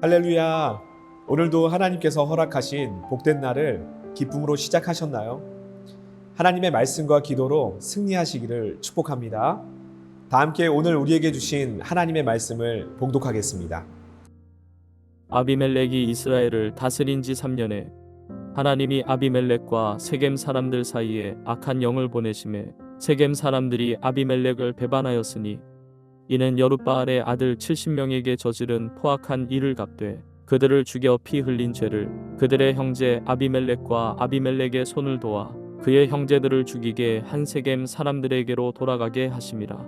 할렐루야! 오늘도 하나님께서 허락하신 복된 날을 기쁨으로 시작하셨나요? 하나님의 말씀과 기도로 승리하시기를 축복합니다. 다 함께 오늘 우리에게 주신 하나님의 말씀을 봉독하겠습니다. 아비멜렉이 이스라엘을 다스린 지 3년에 하나님이 아비멜렉과 세겜 사람들 사이에 악한 영을 보내심에 세겜 사람들이 아비멜렉을 배반하였으니 이는 여룻바알의 아들 70명에게 저지른 포악한 일을 갚되 그들을 죽여 피 흘린 죄를 그들의 형제 아비멜렉과 아비멜렉의 손을 도와 그의 형제들을 죽이게 한 세겜 사람들에게로 돌아가게 하심이라.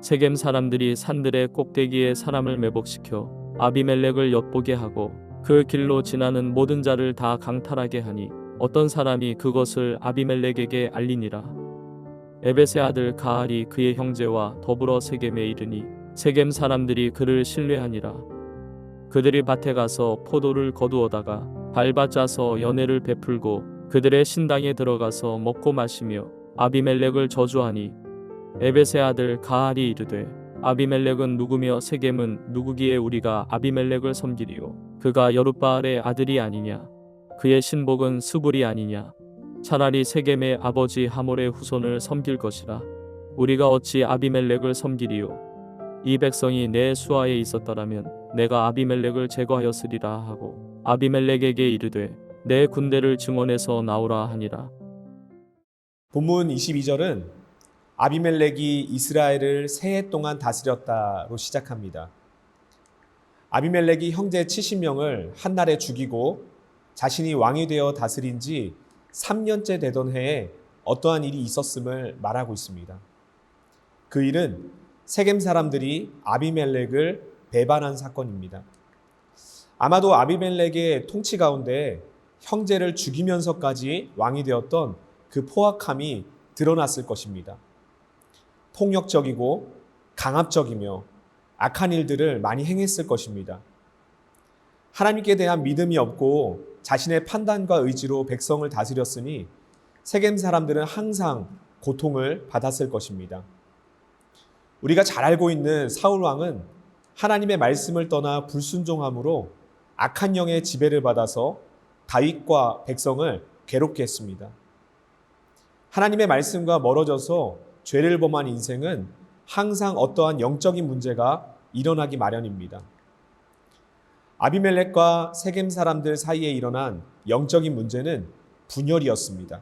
세겜 사람들이 산들의 꼭대기에 사람을 매복시켜 아비멜렉을 엿보게 하고 그 길로 지나는 모든 자를 다 강탈하게 하니 어떤 사람이 그것을 아비멜렉에게 알리니라. 에벳의 아들 가알이 그의 형제와 더불어 세겜에 이르니 세겜 사람들이 그를 신뢰하니라. 그들이 밭에 가서 포도를 거두어다가 밟아 짜서 연회를 베풀고 그들의 신당에 들어가서 먹고 마시며 아비멜렉을 저주하니 에벳의 아들 가알이 이르되 아비멜렉은 누구며 세겜은 누구기에 우리가 아비멜렉을 섬기리요 그가 여룻바알의 아들이 아니냐 그의 신복은 스불이 아니냐 차라리 세겜의 아버지 하몰의 후손을 섬길 것이라. 우리가 어찌 아비멜렉을 섬기리요 이 백성이 내 수하에 있었더라면 내가 아비멜렉을 제거하였으리라 하고 아비멜렉에게 이르되 내 군대를 증원해서 나오라 하니라. 본문 22절은 아비멜렉이 이스라엘을 세 해 동안 다스렸다로 시작합니다. 아비멜렉이 형제 70명을 한날에 죽이고 자신이 왕이 되어 다스린 지 3년째 되던 해에 어떠한 일이 있었음을 말하고 있습니다. 그 일은 세겜 사람들이 아비멜렉을 배반한 사건입니다. 아마도 아비멜렉의 통치 가운데 형제를 죽이면서까지 왕이 되었던 그 포악함이 드러났을 것입니다. 폭력적이고 강압적이며 악한 일들을 많이 행했을 것입니다. 하나님께 대한 믿음이 없고 자신의 판단과 의지로 백성을 다스렸으니 세겜 사람들은 항상 고통을 받았을 것입니다. 우리가 잘 알고 있는 사울 왕은 하나님의 말씀을 떠나 불순종함으로 악한 영의 지배를 받아서 다윗과 백성을 괴롭게 했습니다. 하나님의 말씀과 멀어져서 죄를 범한 인생은 항상 어떠한 영적인 문제가 일어나기 마련입니다. 아비멜렉과 세겜 사람들 사이에 일어난 영적인 문제는 분열이었습니다.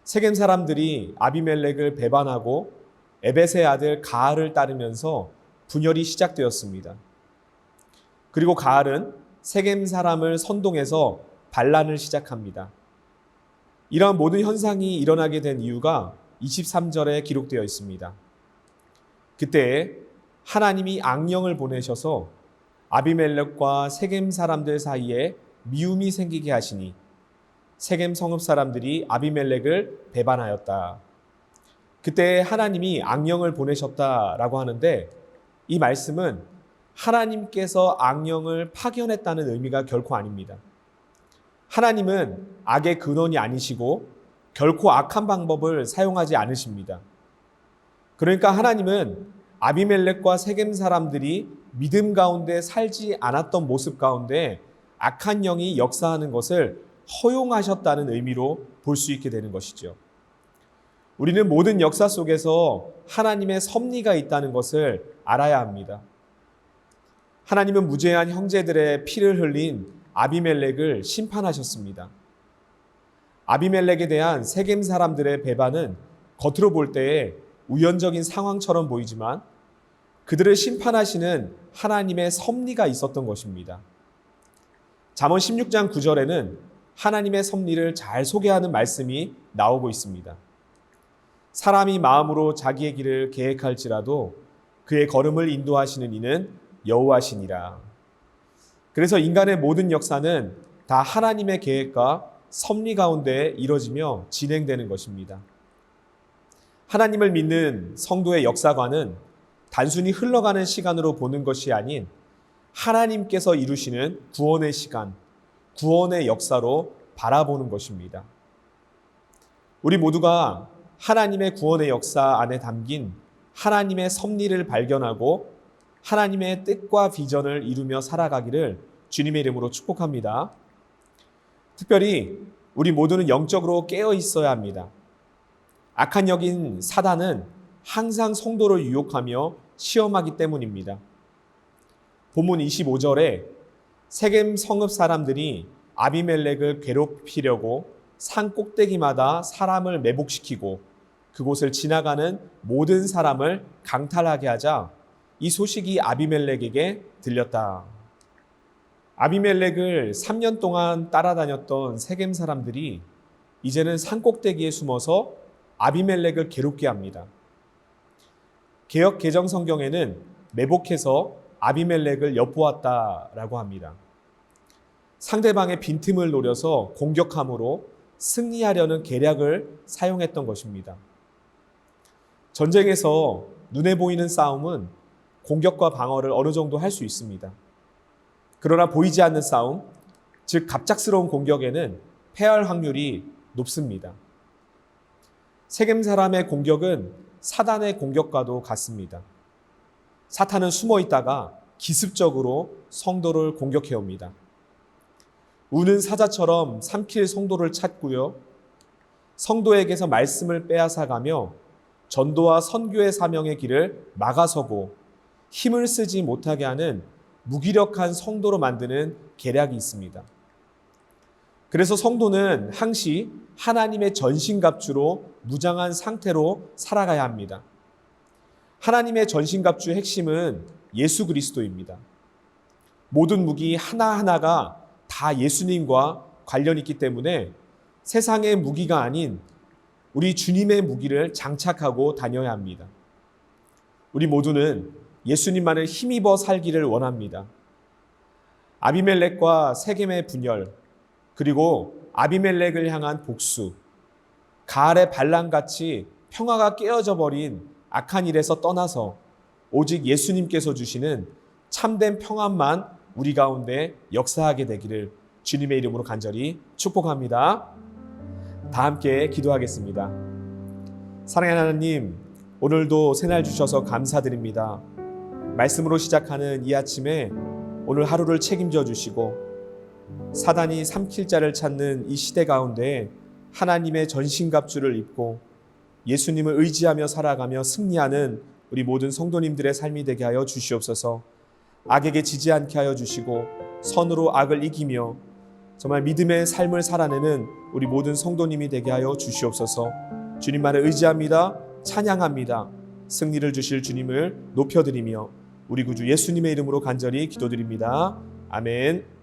세겜 사람들이 아비멜렉을 배반하고 에벳의 아들 가알을 따르면서 분열이 시작되었습니다. 그리고 가알은 세겜 사람을 선동해서 반란을 시작합니다. 이러한 모든 현상이 일어나게 된 이유가 23절에 기록되어 있습니다. 그때 하나님이 악령을 보내셔서 아비멜렉과 세겜 사람들 사이에 미움이 생기게 하시니 세겜 성읍 사람들이 아비멜렉을 배반하였다. 그때 하나님이 악령을 보내셨다라고 하는데 이 말씀은 하나님께서 악령을 파견했다는 의미가 결코 아닙니다. 하나님은 악의 근원이 아니시고 결코 악한 방법을 사용하지 않으십니다. 그러니까 하나님은 아비멜렉과 세겜 사람들이 믿음 가운데 살지 않았던 모습 가운데 악한 영이 역사하는 것을 허용하셨다는 의미로 볼 수 있게 되는 것이죠. 우리는 모든 역사 속에서 하나님의 섭리가 있다는 것을 알아야 합니다. 하나님은 무죄한 형제들의 피를 흘린 아비멜렉을 심판하셨습니다. 아비멜렉에 대한 세겜 사람들의 배반은 겉으로 볼 때에 우연적인 상황처럼 보이지만 그들을 심판하시는 하나님의 섭리가 있었던 것입니다. 잠언 16장 9절에는 하나님의 섭리를 잘 소개하는 말씀이 나오고 있습니다. 사람이 마음으로 자기의 길을 계획할지라도 그의 걸음을 인도하시는 이는 여호와시니라. 그래서 인간의 모든 역사는 다 하나님의 계획과 섭리 가운데 이루어지며 진행되는 것입니다. 하나님을 믿는 성도의 역사관은 단순히 흘러가는 시간으로 보는 것이 아닌 하나님께서 이루시는 구원의 시간, 구원의 역사로 바라보는 것입니다. 우리 모두가 하나님의 구원의 역사 안에 담긴 하나님의 섭리를 발견하고 하나님의 뜻과 비전을 이루며 살아가기를 주님의 이름으로 축복합니다. 특별히 우리 모두는 영적으로 깨어 있어야 합니다. 악한 영인 사단은 항상 성도를 유혹하며 시험하기 때문입니다. 본문 25절에 세겜 성읍 사람들이 아비멜렉을 괴롭히려고 산 꼭대기마다 사람을 매복시키고 그곳을 지나가는 모든 사람을 강탈하게 하자 이 소식이 아비멜렉에게 들렸다. 아비멜렉을 3년 동안 따라다녔던 세겜 사람들이 이제는 산 꼭대기에 숨어서 아비멜렉을 괴롭게 합니다. 개역 개정 성경에는 매복해서 아비멜렉을 엿보았다라고 합니다. 상대방의 빈틈을 노려서 공격함으로 승리하려는 계략을 사용했던 것입니다. 전쟁에서 눈에 보이는 싸움은 공격과 방어를 어느 정도 할 수 있습니다. 그러나 보이지 않는 싸움, 즉 갑작스러운 공격에는 패할 확률이 높습니다. 세겜 사람의 공격은 사단의 공격과도 같습니다. 사탄은 숨어 있다가 기습적으로 성도를 공격해 옵니다. 우는 사자처럼 삼킬 성도를 찾고요. 성도에게서 말씀을 빼앗아가며 전도와 선교의 사명의 길을 막아서고 힘을 쓰지 못하게 하는 무기력한 성도로 만드는 계략이 있습니다. 그래서 성도는 항시 하나님의 전신갑주로 무장한 상태로 살아가야 합니다. 하나님의 전신갑주의 핵심은 예수 그리스도입니다. 모든 무기 하나하나가 다 예수님과 관련이 있기 때문에 세상의 무기가 아닌 우리 주님의 무기를 장착하고 다녀야 합니다. 우리 모두는 예수님만을 힘입어 살기를 원합니다. 아비멜렉과 세겜의 분열, 그리고 아비멜렉을 향한 복수, 가을의 반란같이 평화가 깨어져 버린 악한 일에서 떠나서 오직 예수님께서 주시는 참된 평안만 우리 가운데 역사하게 되기를 주님의 이름으로 간절히 축복합니다. 다 함께 기도하겠습니다. 사랑하는 하나님, 오늘도 새날 주셔서 감사드립니다. 말씀으로 시작하는 이 아침에 오늘 하루를 책임져 주시고 사단이 삼킬 자를 찾는 이 시대 가운데 하나님의 전신갑주를 입고 예수님을 의지하며 살아가며 승리하는 우리 모든 성도님들의 삶이 되게 하여 주시옵소서. 악에게 지지 않게 하여 주시고 선으로 악을 이기며 정말 믿음의 삶을 살아내는 우리 모든 성도님이 되게 하여 주시옵소서. 주님만을 의지합니다. 찬양합니다. 승리를 주실 주님을 높여드리며 우리 구주 예수님의 이름으로 간절히 기도드립니다. 아멘.